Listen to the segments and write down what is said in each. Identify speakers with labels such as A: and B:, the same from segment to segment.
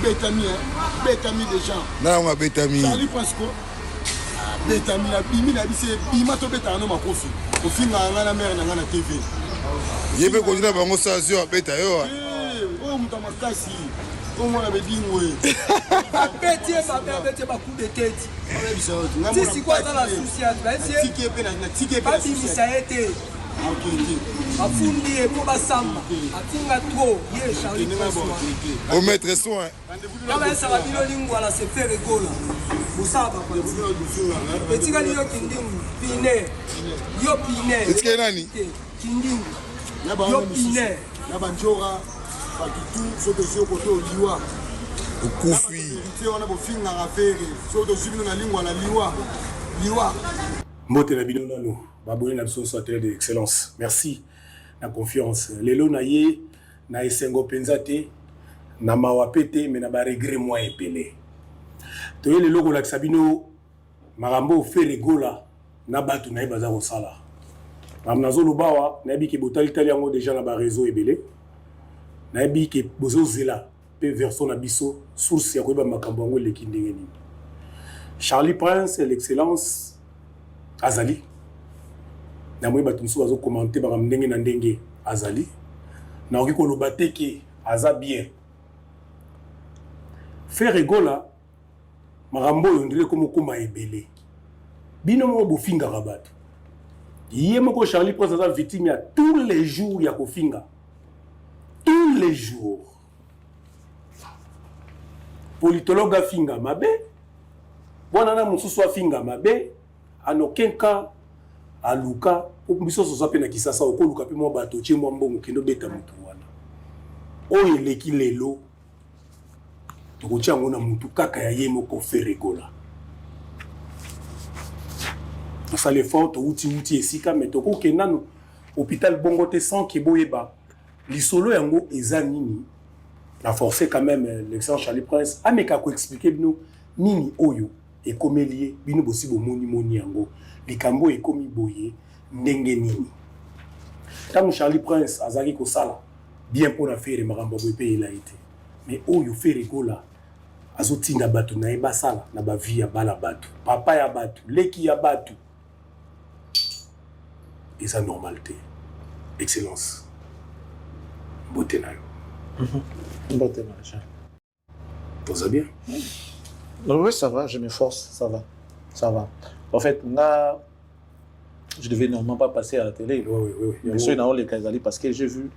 A: Bétami, Bétami des gens.
B: Non, ma Bétami.
A: Charlie Pasco. Bétami, la bimi, la bise, bima to bétano ma kofi. Kofi na mère na na TV.
B: Je peux continuer à faire ça sur Bétayo.
A: Oh, mutamakasi. Oh, moi, la bédine, oui.
C: Abeti, abeti, coup de tête. Si quoi dans la souciance, Afundi pour Bassamba, Atinga trop, Yé Charlie François.
B: Au maître soin.
C: Là, ça va bien lingua, c'est faire rigolo. Vous savez, petit gars, yo Kinding, Piné, yo Piné.
B: Est-ce qu'il y a nani?
C: Kinding, yo Piné.
A: Nabanjora, Pakitou, Soto Koto, Liwa.
B: Au Koufi.
A: On a beau film à faire, Soto Subino na lingua la Liwa. Liwa.
D: Mbote na bino nano, babone na biso sur télé d'excellence. Merci la confiance. Lelo na ye na esengo penzate na mawapete mais na ba regret moi epelé. To ye lelo ko la sabino marambo fe regola na batu na baza ko sala. Amnazo lobawa na bi ke botali tali yango déjà na ba réseau ebelé. Na bi ke bozo zela pe version na biso source ya ko ba makambo ngo leki ndenge ni. Charlie Prince l'excellence Azali. Na moi batumsu bazo commenter ba ndenge na ndenge Azali. Na oki ko lobateke aza bien. Faire rigola marambo yondile comme koma ebele. Bino mo bofinga rabatu. Yé moko Charlie Prince aza victime ya tous les jours ya kofinga. Tous les jours. Politologue afinga mabe. Bwana na mususu afinga mabe. En aucun cas, à Luka, au biso sosape na kisasa oko Luka pe mo bato tie mo mbongo kendo beta mutu wana. O eleki lelo. Toko tia ngona mutu kaka ya yemo ko feregola. Ça les fort outi esika metoko kenano hôpital bongo te sans ke boyeba. Lisolo yango eza nini? La forcé quand même l'excellent Charlie Prince a meka ko expliquer bino nini oyo. Et comme lié, bino bosi bo moni yango, likambo e komi boye ndenge nini. Tant Charlie Prince azaki ko sala bien pour la faire marambo bope il a été. Mais oyo fait rigola azotinda batu na eba sala na ba vie ya bala batu. Papa ya batu, leki ya batu. Et sa normalité. Excellence. Beauté na yo.
E: Beauté na.
D: Tout ça bien?
E: Oui, ça va, je m'efforce, ça va. Ça va. En fait, là, je devais normalement pas passer à la télé.
D: Oui.
E: Mais ceux dans les Kazali, parce que j'ai vu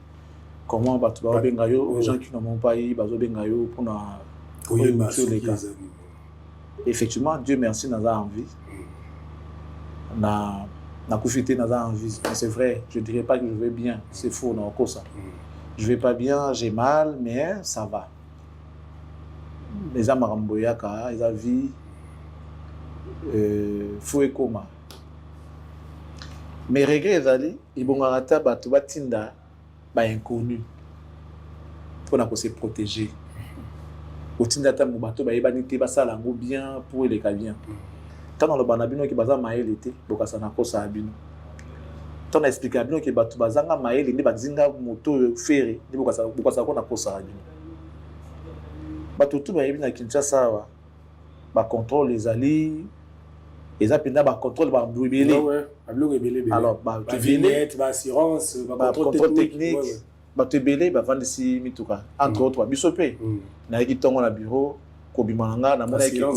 E: comment les gens qui n'ont pas eu Bengayo pour les cas. Effectivement, Dieu merci, nous avons envie. Nous avons profité, nous avons envie. C'est vrai, je ne dirais pas que je vais bien. C'est faux, non, comme ça. Je ne vais pas bien, j'ai mal, mais ça va. Les Amaramboyaka, ils ont vu fou et coma. Mais regrets, ils vont arrêter à Tinda, inconnu, pour se protéger. Au Tinda, ils vont bien pour les cas bien. Tant dans le banabino qui baza maël était, donc ça n'a pas ça abino. Tant on explique abino qui batu bazanga maël, il n'est zinga moto ferré, il faut que ça n'a pas ça abino. Batutu ba yebi na Kinshasa ba contrôle les alliés les apenda ba contrôle ba bébé
D: ouais ablo ebele
E: alors ba
D: vignette ba assurance ba contrôle technique
E: ba tebele ba vendre si mituka entre autres bisope na yiki tongo na bureau ko bimanga na mona yiki ko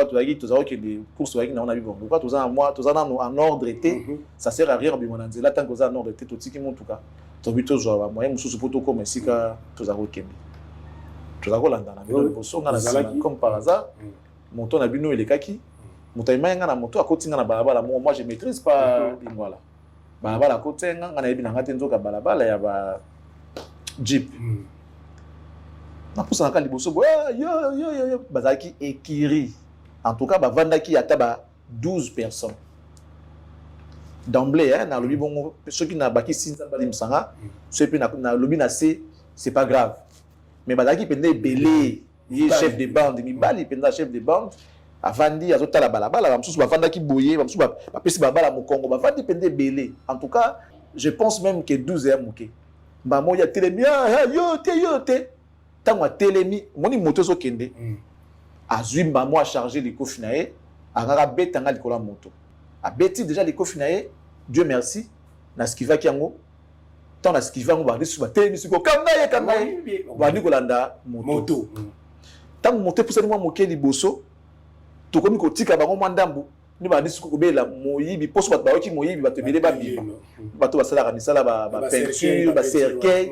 E: to lagi to za ok des courses lagi na on a vu bon quoi to za moi to za na en ordre été ça sert à rien bimona nzela tant que za en ordre été to tiki mutuka to bito zo ba moyen mususu poto comme sika to za okembi. Comme par hasard, mon ton a bino et les kaki. Mon temps na moto à côté na balabala. Moi je maîtrise pas voilà. Balabala à côté na na ebina ngatenzo ka balabala ya ba jeep. Na poussa na ka liboso yo bazaki ekiri. En tout cas ba vandaki ata ba 12 personnes. D'emblée na lobi bon ceux qui na baki sinza balim sanga, ceux qui na lobi na c'est pas grave. Mais badaki pendant belé il chef de bande mi bali pendant chef de bande avandi azota la balabala bamsusu bavanda ki boye bamsusu ba pesi babala mo Congo bavandi pendant belé en tout cas je pense même que 12 heures moké mbamo ya telemi yo te tango a telemi moni moto so kende azui mbamo a charger les kofi na ye akaka betanga likola moto a beti déjà les kofi na ye Dieu merci na skiva kiango tant na skiva ngo ba risu ba telemi siko kanga ye ba ni kolanda moto tango moto pusani mwa moke liboso to komi ko tika bango mandambu ni ba risu ko bela moyibi poso ba ba ki moyibi ba tebele ba biba bato basala ka misala ba peinture ba cercueil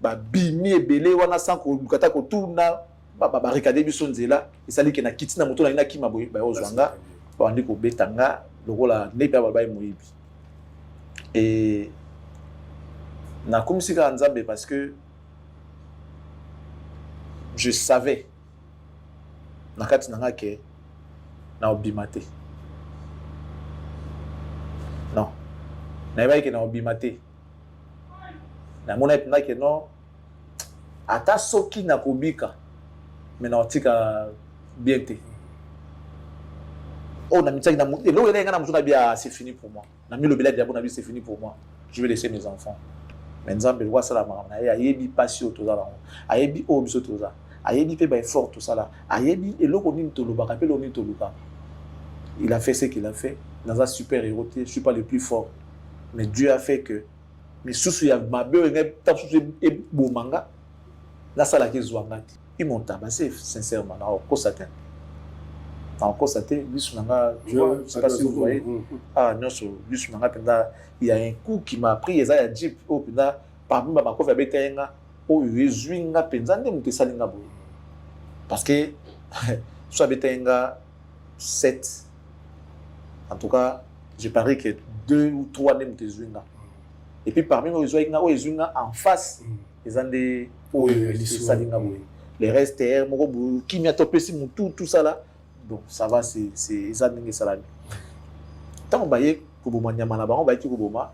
E: ba bimi ebele wana sans ko lukata ko tuna ba regarder biso nzela esali ke na kitina moto na ina kima boye ba ozwanga ba ndi ko betanga lokola nepe ba ba moyibi et na komisika nzambe parce que je savais na kati nanga ke na obimate non na yeba ke na obimate na mona epina ke non ata soki na kobika mais na otika bien te oh na mitaki na lo ele ngana mutuna bia c'est fini pour moi na mi lo bela dia bona bi c'est fini pour moi je vais laisser mes enfants mais nzambe wa sala mama na yebi passion to zala ayebi o biso to za ayebi pe ba effort to sala ayebi eloko ni to lo ba kapelo ni to luka il a fait ce qu'il a fait dans un super héros je suis pas le plus fort mais Dieu a fait que mais sous ya mabe ngai ta sous e bomanga la sala ke zwangati ils m'ont tabassé sincèrement na constaté lui sunanga je sais pas si vous voyez ah non sur lui sunanga penda il y a un coup qui m'a pris eza ya jeep au penda parmi ma kofa betenga o yezuinga penza nde mutesalinga bo parce que soit betenga 7 en tout cas je parie que 2 ou 3 nde mutezuinga et puis parmi les yezuinga en face les ande o yesalinga bo les restes moko qui m'a topé si tout ça là. Bon, ça va, c'est ça n'est salami. Tant on baye kuboma nyama na bango baye kuboma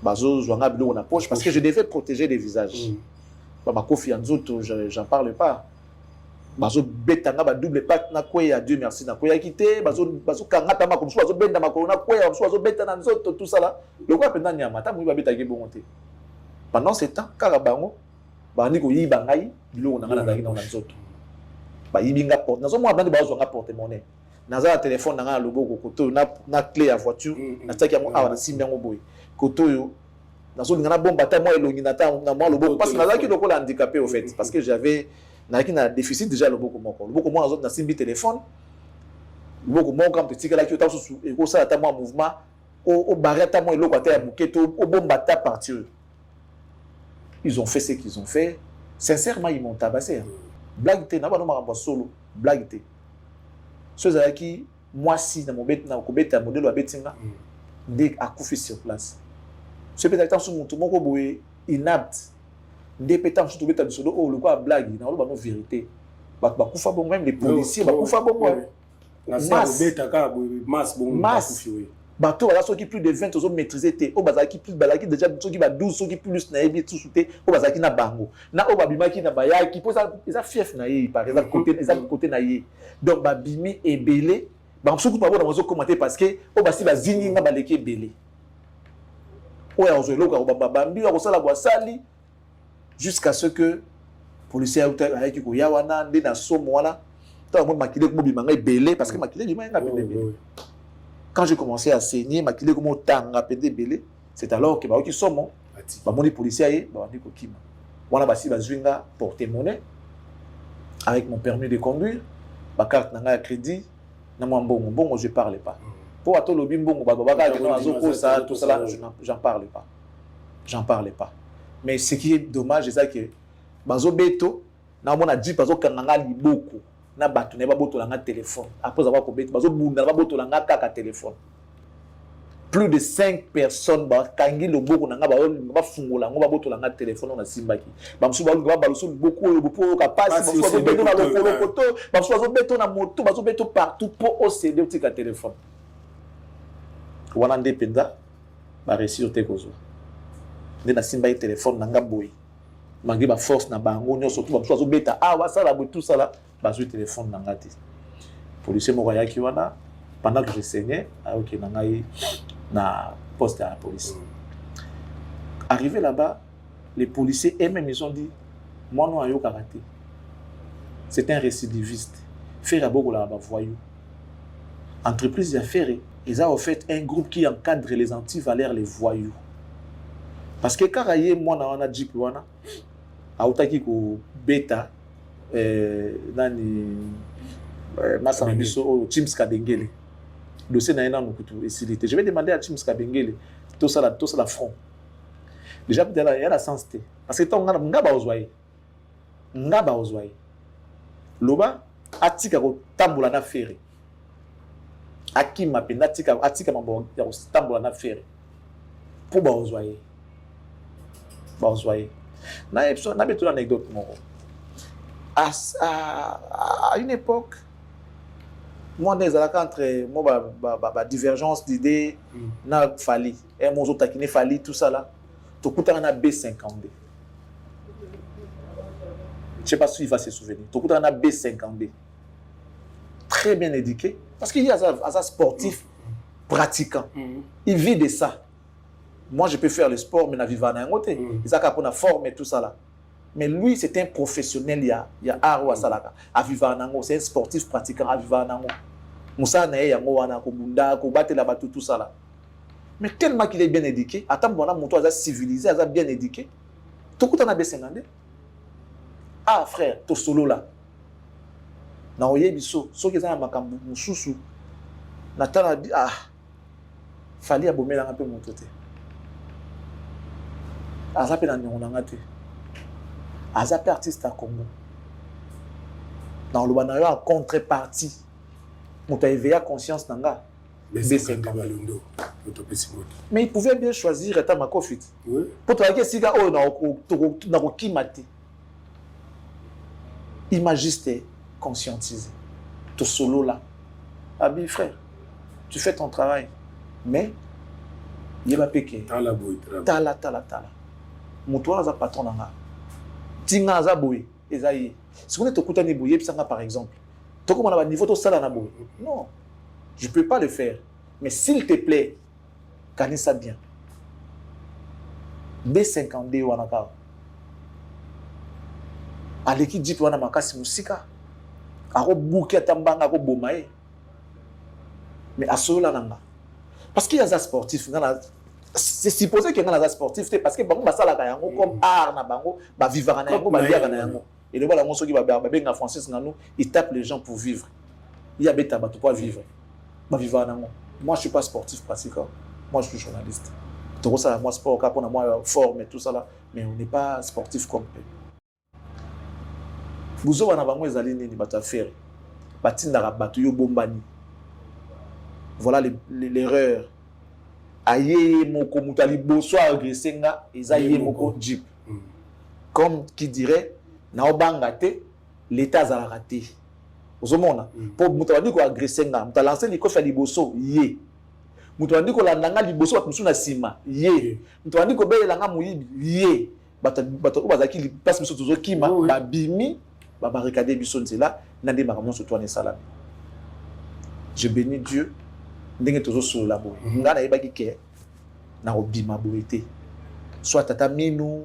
E: bazo zwanga bilo na poche parce que je devais protéger les visages. Ba makofi nzoto j'en parle pas. Bazo betanga ba double patte na kweya Dieu merci na kweya kité bazo kanga tama comme bazo benda makolo na kweya bazo beta na nzoto tout ça là. Le quoi pendant nyama ta mu ba betaki bonté. Pendant ce temps kaka bango ba ndiko yiba ngai bilo na ngana ndaki na nzoto. Ba yibinga porte nazo mo abandi bazo nga porte monnaie naza la téléphone nga loboko koto na clé ya voiture na tsaki mo awa na simbi ngo boy koto yo nazo linga na bomba ta mo elongi na ta na mo loboko parce que nazaki lokola handicapé au fait parce que j'avais na déficit déjà loboko mo nazo na simbi téléphone loboko mo quand petit kala ki ta susu e ko sala ta mo mouvement o barre ta mo eloko ta ya buketo o bomba ta partir ils ont fait ce qu'ils ont fait sincèrement ils m'ont tabassé blague te na ba no maramba solo blague te ceux qui moi si na mobet na kobeta modèle wa betinga ndé akufi sur place ce peut être sur mutu moko boye inapte ndé pétant sur tobeta bisodo o le quoi blague na lo ba no vérité ba kufa bon même les policiers ba kufa bon
D: na sa beta ka masse bon akufi oui
E: bateau là ceux qui plus de 20 aux maîtriser té au bazaki plus balaki déjà ceux qui ba 12 ceux qui plus na ebi tout souté au bazaki na bango na o babimaki na baya qui pose ça fief na yi par exemple côté na yi donc babimi ebelé ba surtout pas bon commenter parce que au basi ba zingi nga baleki ebelé o ya ozelo ka ba bambi ko sala bo sali jusqu'à ce que policier a qui ko ya wana ndé na somo wana to mo makile ko bimanga ebelé parce que makile bimanga nga ebelé. Quand j'ai commencé à saigner, maquiller comme autant rapide belé, c'est alors que qui sont les policiers bah dit que voilà basi bazwinga porter monnaie avec mon permis de conduire, ma carte n'a crédit, na moi bon je parle pas. Pour ato lobi mbongo ba que non azoko ça tout ça là j'en parle pas. Mais ce qui est dommage c'est ça que bazo beto na mona dit bazo kananga liboko na bato ne ba botolanga téléphone après avoir kobeta bazo bunda ba botolanga kaka téléphone plus de 5 personnes ba kangi loboko nanga ba fungola ngo ba botolanga téléphone na simbaki ba msu ba baluso beaucoup yo pour ka passe ba so beto na lokolo koto ba so beto na moto ba so beto partout pour OCD tika téléphone wana ndependa ba réussir te kozo ndena simbaki téléphone nanga boy malgré ba force na bango nyo surtout ba so beta wa sala bo tout ça là bazui téléphone na ngati policier moko yaki wana pendant que je saignais ok na ngai na poste à la police arrivé là-bas les policiers eux-mêmes, ils ont dit, moi non, ayo karaté. C'est un récidiviste. Faire beaucoup là, voyou. Entreprise d'affaires, ils ont en fait un groupe qui encadre les antivaleurs, les voyous. Parce que quand moi on a dit wana, autaki ko beta nani Massambiso James Kabengele. Dossier na ina nukutu esilité. Je vais demander à James Kabengele tout ça la front. Déjà peut-être il y a la sensité. Parce que ton ngaba ozwaye. Ngaba ozwaye. Loba atika ko tambola na ferry. Aki mapenda atika mambo ya tambola na ferry. Pour ba ozwaye. Ba ozwaye. Na episode na beto anecdote moko. À une époque, moi, des entre moi, divergence d'idées, na fali, et mon autre qui fali, tout ça là, tout coûte un B50D. Je ne sais pas s'il va se souvenir. Tout coûte un B50D. Très bien éduqué, parce qu'il y a un sportif pratiquant. Il vit de ça. Moi, je peux faire le sport, mais je vis à un côté. Il a qu'à forme et tout ça là. Mais lui, c'est un professionnel, il y a art ou à Salaka. À vivre en Ango, c'est un sportif pratiquant à vivre en Ango. Moussa Nae, Yango, Anako, Bunda, Kobate, là-bas, tout ça là. Mais tellement qu'il est bien éduqué, attends, bon, mon toit, civilisé, bien éduqué. Tout le monde a baissé. Ah, frère, tout solo là. Na oye biso, so qui est makambu, mususu. Nathan a dit, ah, fallait abommer un peu mon côté. Ah, ça peut en avoir. Azapé artiste à Congo. Dans le Banayo, en contrepartie, on a éveillé la conscience d'Anga. Mais il pouvait bien choisir Eta Makofit. Pour toi, si tu as imagiste, conscientiser. Tout solo là. Abi frère, tu fais ton travail. Mais, il y a pas péché. Tala. Moutoua, c'est patron d'Anga. Tinga Zaboui, Ezaïe. Si on est au Koutani Bouye, par exemple, tu as un niveau de salaire. Non, je ne peux pas le faire. Mais s'il te plaît, gagne ça bien. B50D ou Anaka. À l'équipe dit que Makasi Moussika. À Bouké Tambanga, à Bomae. Mais à cela, parce qu'il y a des sportifs. C'est supposé qu'il y a des sportifs parce que bango basala kayango comme art na bango ba vivre na yango ba biara na yango et le voilà monso qui ba benga français na nous il tape les gens pour vivre il y a beta ba pour vivre ba vivre na yango. Moi je suis pas sportif pratiquant, moi je suis journaliste tout ça moi sport ka pona moi forme et tout ça là mais on n'est pas sportif complet. Buzo wana bango ezali nini bata faire batinda bato yo bombani. Voilà l'erreur. Aye moko mutali boso agressé nga ezaye moko jeep. Comme qui dirait na obanga te l'état za raté. Ozomona pour mutali ko agressé nga muta lancer liko fa liboso ye. Mutali ko landanga liboso bat musuna sima ye. Mutali ko belela nga muyibi ye. Bato bazaki passe muso tozo kima ba bimi ba barricade biso nzela nande makamon so tourner salami. Je bénis Dieu. Ndenge tozo sur la boue ngana yebaki ke na obima boité soit tata minu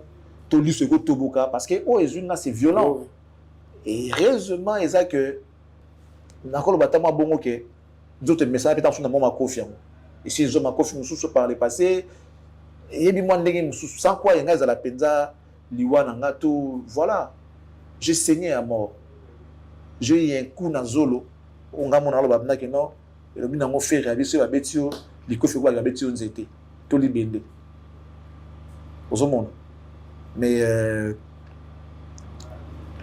E: to lu ce go toboka parce que oh ezuna c'est violent et heureusement eza que na kolo batama bongo ke d'autres messages peut-être sur na mama confiance et si zo ma confiance sous par le passé yebi moi ndenge musu sans quoi yenga za la penza liwana ngato voilà j'ai saigné à mort j'ai eu un coup na zolo onga mona lo babna ke non. Le bin nango fait réaliser la betio likofi kwa la betio nzete to libende aux monde mais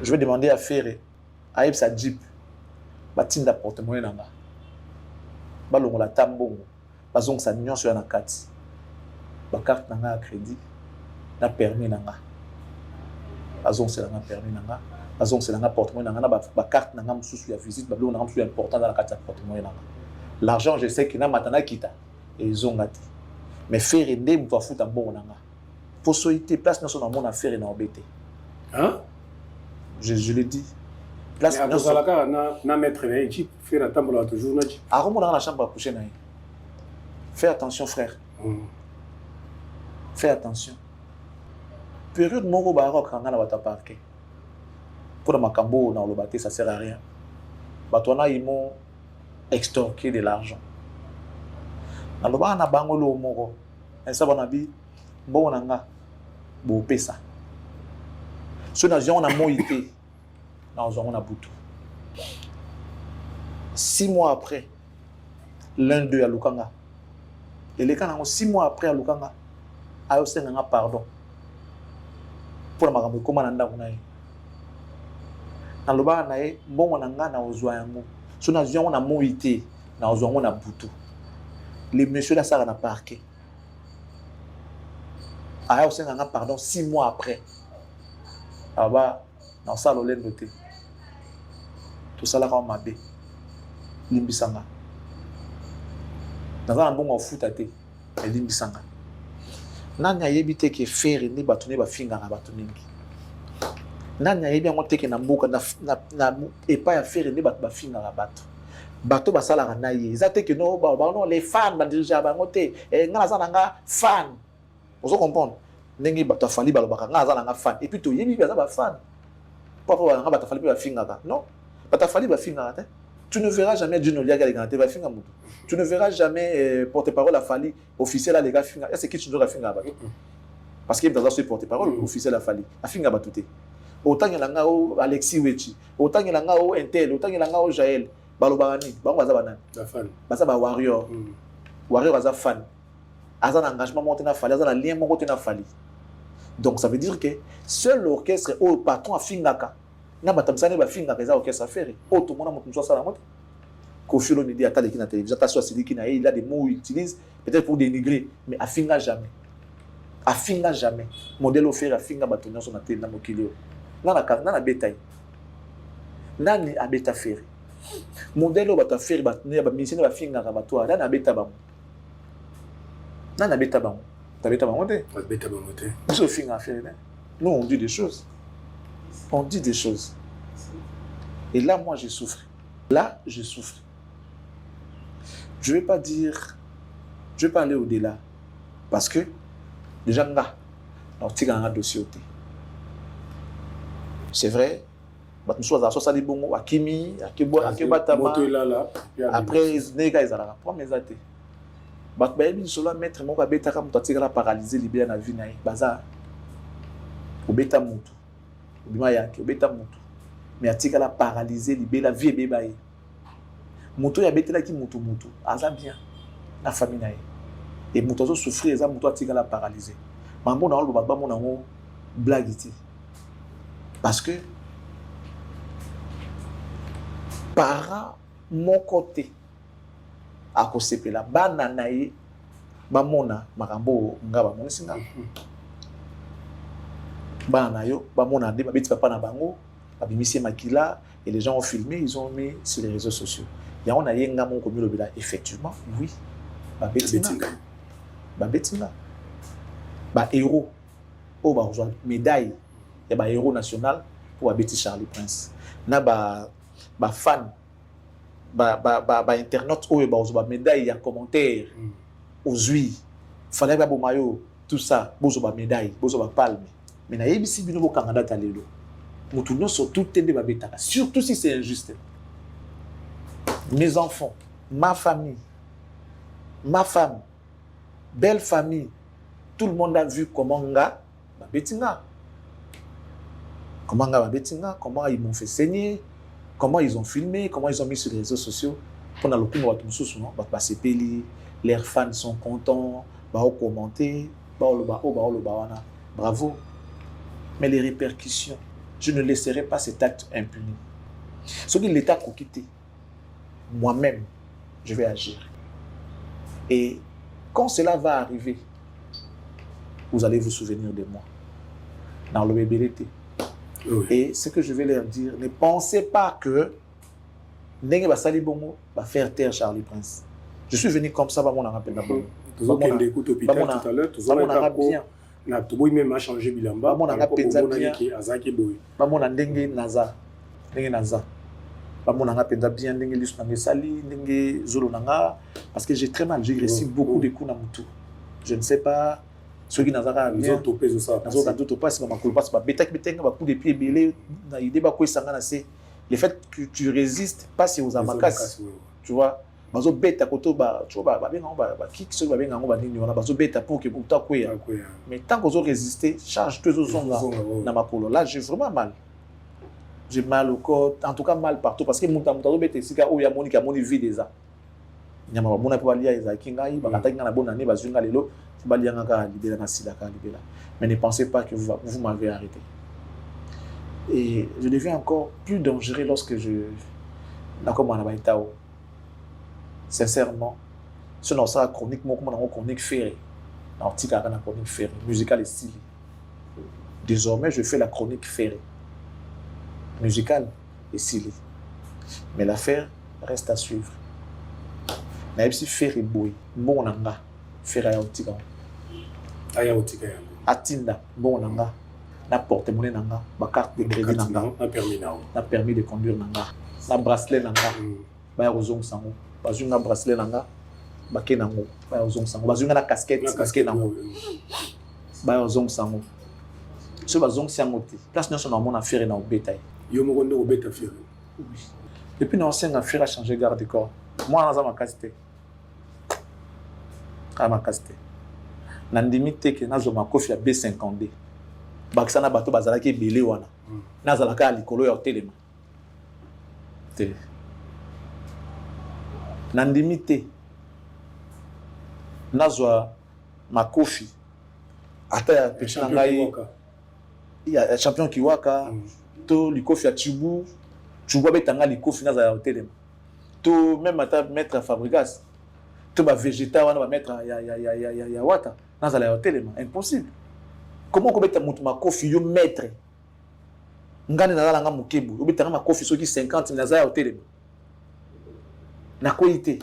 E: je vais demander à faire à sa jeep batinda portement nanga balongo la tambongo bazong sa nyonso sur na carte ba carte nanga crédit na permis nanga bazong c'est nanga permis nanga bazong c'est nanga portement nanga na ba carte nanga mususu ya visite balongo nanga mususu important dans la carte portement nanga. L'argent, je sais qu'il n'a pas kita et ils ont gâté. Mais faire aider, il faut foutre un bon nanga. Pour souhaiter place dans son affaire et dans embêté.
D: Hein?
E: Je l'ai dit. Place
D: dans son affaire. Na maître na équipe faire attendre là toujours na équipe.
E: À remonter dans la chambre à coucher na. Fais attention frère. Fais attention. période moko baroque kanga na bata parquet pour le makambo na lobate ça sert à rien batona ils m'ont extorqué de l'argent na loba na bango lo moko ça bana bi bon nanga bo pesa so na on a moité na on a butu 6 mois après l'un d'eux à Lukanga et les cas 6 mois après à Lukanga ayo senga pardon pour la makambo comment nanda kunaye na loba na ye mbongo nanga na ozwa yango so na zion na moité na ozwa ngo na butu les monsieur la sara na parquet ayo senga pardon 6 mois après aba na sala olendo te tout ça là comme mabe limbisanga na za mbongo futa te limbisanga nani ayebi te ke faire ni batuni ba finga na batuningi nani ayebi ngo te ke na mboka na epa ya faire ni ba finga na bato basala na ye za te ke no ba non les fans ba dirija ba ngote ngana za nga fan ozo comprendre ndenge bato fali ba lobaka nga za nga fan et puis to yebi ba za ba fan papa nga bato fali ba finga ka non bato fali ba finga te tu ne verras jamais Juno Liaga les gars, tu ne verras jamais porte-parole à Fali, officiel à les gars, c'est qui tu dois faire parce qu'il y a des porte-parole officiel à Fali, à finga batouté. Autant il y a Alexis Wechi, autant il y a Intel, autant il y a Jaël, Balobarani, Bazabanan, Bazaba Warrior, Warrior Aza fan, Aza un engagement monté na Fali, Aza un lien monté na Fali. Donc ça veut dire que seul l'orchestre au patron à Fingaka. Na batamsane ba finga keza orchestre affaire tout le monde monte ça la monte Kofi Olomide dit à la télévision ta soit celui qui n'a il a des mots il utilise peut-être pour dénigrer mais afinga jamais modèle offert afinga batonyo son atteindre na mokilio na betaille nani abeta faire modèle bata faire batne ba mission ba finga ka batwa na beta ba beta ba te so finga affaire nous on dit des choses. On dit des choses. Et là, moi, je souffre. Je ne vais pas dire... Je vais pas aller au-delà. Parce que, déjà, là, on tire un dossier. C'est vrai. Après, les gars, ils ont pas mes athées. Maître, mon bébé, comme tu as paralysé, libéré la vie, bazar. Au bêta moutou. Mais atika la paralysé libé la vie bébé moto ya betela ki moto aza bien la famille na et moto zo souffrir eza moto atika la paralysé mambo na lo ba mo na ngo blague ti parce que para mon côté a ko sepela bana na ye ba mona makambo ngaba mo singa bana yo ba mona de ba beti papa na bango abimisi makila et les gens ont filmé ils ont mis sur les réseaux sociaux ya on a yenga mon comme le bila effectivement oui ba betina ba héros o ba rejoindre médaille et ba héros national pour abeti Charlie Prince na ba fan ba internaute o ba rejoindre médaille ya commentaire aujourd'hui fallait ba bo mayo tout ça bozo ba médaille bozo ba palme. Mais na yebisi bino bo kanganda talelo mutu no so tout tende ba betaka surtout si c'est injuste. Mes enfants, ma famille, ma femme, belle famille, tout le monde a vu comment nga ba betinga, comment ils m'ont fait saigner, comment ils ont filmé, comment ils ont mis sur les réseaux sociaux pour na lokumo watu mususu no ba sepeli, leurs fans sont contents, ba commenter, ba wana. Bravo. Mais les répercussions, je ne laisserai pas cet acte impuni. Ce que l'État a quitté, moi-même, je vais agir. Et quand cela va arriver, vous allez vous souvenir de moi. Dans le bébélité. Oui. Et ce que je vais leur dire, ne pensez pas que Ndenge Basali Bongo va faire taire Charlie Prince. Je suis venu comme ça, mon rappel d'abord.
D: Tout à l'heure, tout bien. Na toboy même a changé bilamba
E: ba mona penza bien
D: azaki boy
E: ba mona ndenge naza ba mona penza bien ndenge lisu na sali ndenge zolo nanga parce que j'ai très mal, j'ai reçu beaucoup de coups na mutu. Je ne sais pas ceux qui n'azaka bien nazoka nzoto passe ba makolo passe ba betaki betenga ba coup de pied belé na idée ba ko esanga na se le fait que tu résistes passe aux amakas tu vois bazo beta koto ba tu vois ba benga ba kick ceux ba benga ba nini wana bazo beta pour que buta ko ya mais tant que zo résister charge tous os zonga na makolo là j'ai vraiment mal. J'ai mal au corps, en tout cas mal partout parce que mon temps beta sika o ya monika moni vie déjà. Nyama ba mona pe balia ezaki ngai ba kataki na bonne année bazunga lelo balia ngaka libéra na sida ka libéra. Mais ne pensez pas que vous m'avez arrêté. Et je deviens encore plus dangereux lorsque je nakoma na baitao. Sincèrement, ce n'est pas chronique, moi, comme on chronique ferré. Dans la chronique ferré, musicale et stylée. Désormais, je fais la chronique ferrée. Musicale et stylée. Mais l'affaire reste à suivre. Même si ferré boy, bon nanga, ferré à otika. Atinda, bon nanga, na porte-monnaie nanga, ma carte de crédit nanga, na permis de conduire nanga, na bracelet nanga, ba rozong sango. Bazunga bracelet nanga bake nango ba ozong sango bazunga na casquette nango ba ozong sango so bazong sango te place nyonso na mona affaire na obeta
D: yo moko ndo obeta affaire
E: depuis na ancien affaire a changé garde corps moi na za makasite a makasite na ndimi te ke na zo makofi ya B52 bakisana bato bazalaki belé wana na zalaka likolo ya hotelema te nandimi te nazwa makofi ata ya petit na ngai ya champion kiwaka to likofi ya Chibu betanga likofi naza ya hotelema to même ata maître Fabrigas to ba végéta wana ba maître ya wata naza ya hotelema impossible comment ko beta mutu makofi yo maître ngani nazala nga mukebu obetanga makofi soki 50 naza ya hotelema. Na qualité.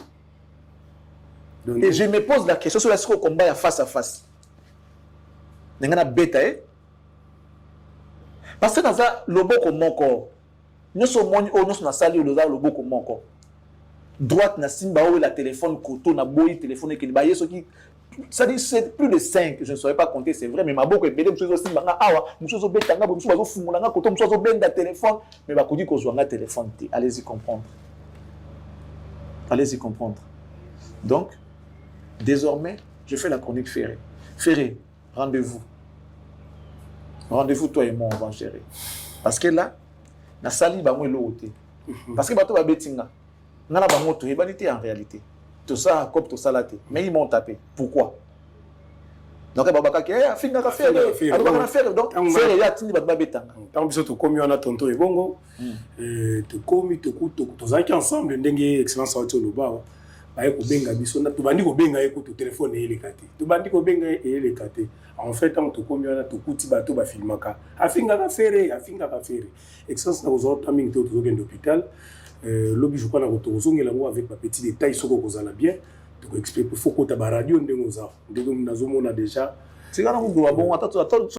E: Et je me pose la question sur est-ce qu'on combat face à face. N'engana beta parce que dans ça lobo comme mon corps. Nous sommes nous na sali ou dans lobo comme mon corps. Droite na simba ou la téléphone koto na boy téléphone qui ba yeso qui ça dit c'est plus de 5, je ne saurais pas compter, c'est vrai mais ma boko ebele muso simba nga awa muso beta nga muso bazo fungula nga koto muso benda téléphone mais ba kodi ko zo nga téléphone te. Allez-y comprendre. Allez-y comprendre. Donc, désormais, je fais la chronique ferrée. Ferré, rendez-vous. Rendez-vous, toi et moi, on va gérer. Parce que là, na sali ba mo l'autre. Parce que bato ba betinga. Na ba mo to ebanité en réalité. Tout ça comme tout ça là té. Mais ils m'ont tapé. Pourquoi? Donc babaka ke afinga ka faire. Adwa faire donc faire ya tindi bato ba betanga.
D: Tant biso to komi wana tonto e bongo. To komi to kuto to zaki ensemble ndenge excellence auto loba. Ba ko benga biso na to bandi ko benga eko to téléphone e lekate. To bandi ko benga e lekate. En fait tant to komi wana to kuti bato ba filmaka. Afinga ka faire. Excellence na ozo taming to gende hôpital. Lobi je crois na ko zongela ngo avec pas petit détail soko ko zala bien. Tu expliques faut que ta radio ndenge oza. Ndenge nazomona déjà.
E: C'est quand on doit bon attends